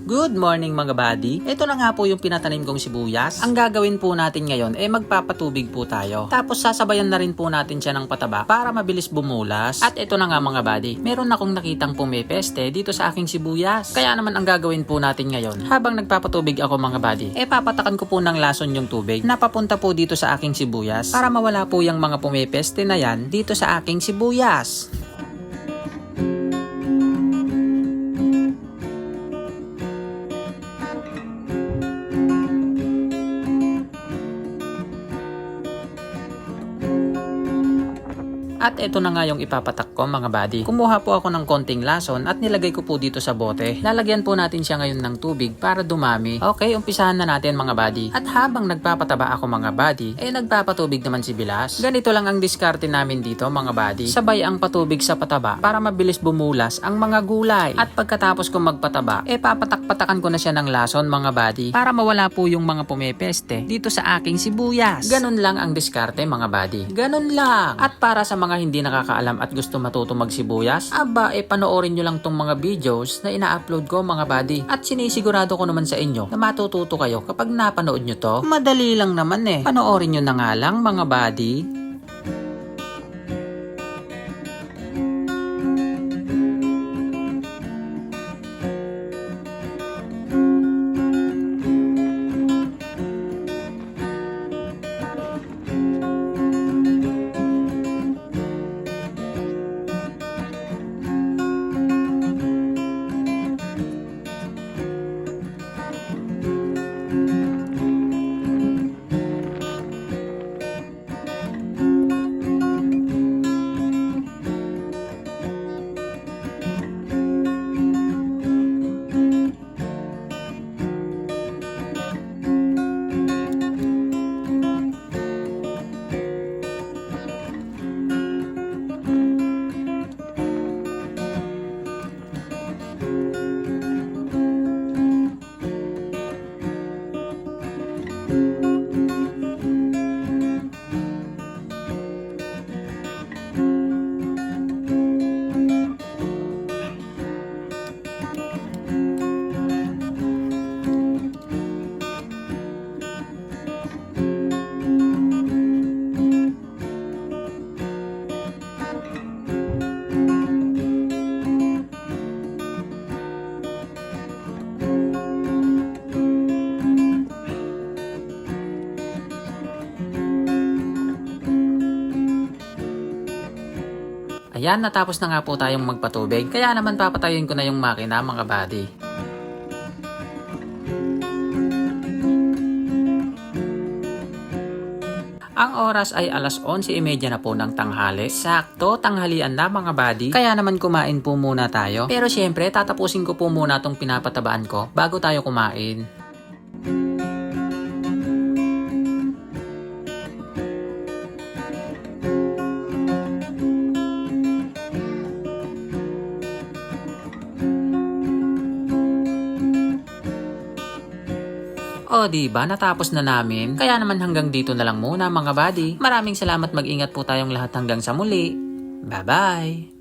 Good morning mga buddy. Ito na nga po yung pinatanim kong sibuyas. Ang gagawin po natin ngayon magpapatubig po tayo. Tapos sasabayan na rin po natin siya ng pataba para mabilis bumulas. At ito na nga mga buddy, meron akong nakitang pumipeste dito sa aking sibuyas. Kaya naman ang gagawin po natin ngayon, habang nagpapatubig ako mga buddy, papatakan ko po ng lason yung tubig na papunta po dito sa aking sibuyas para mawala po yung mga pumipeste na yan dito sa aking sibuyas. At ito na nga yung ipapatak ko mga buddy. Kumuha po ako ng konting lason at nilagay ko po dito sa bote. Lalagyan po natin siya ngayon ng tubig para dumami. Okay, umpisahan na natin mga buddy. At habang nagpapataba ako mga buddy, nagpapatubig naman si Bilas. Ganito lang ang diskarte namin dito mga buddy. Sabay ang patubig sa pataba para mabilis bumulas ang mga gulay. At pagkatapos ko magpataba, papatak-patakan ko na siya ng lason mga buddy para mawala po yung mga pumipeste dito sa aking sibuyas. Ganun lang ang diskarte mga buddy. Ganun lang. At para sa mga hindi nakakaalam at gusto matuto magsibuyas, panoorin nyo lang tong mga videos na ina-upload ko mga buddy. At sinisigurado ko naman sa inyo na matututo kayo kapag napanood nyo to. Madali lang naman Panoorin nyo na nga lang mga buddy. Ayan, natapos na nga po tayong magpatubig. Kaya naman papatayin ko na yung makina mga buddy. Ang oras ay alas 11:30 na po ng tanghali. Sakto, tanghalian na mga buddy. Kaya naman kumain po muna tayo. Pero syempre, tatapusin ko po muna tong pinapatabaan ko bago tayo kumain. O diba, natapos na namin. Kaya naman hanggang dito na lang muna mga buddy. Maraming salamat, mag-ingat po tayong lahat hanggang sa muli. Bye-bye!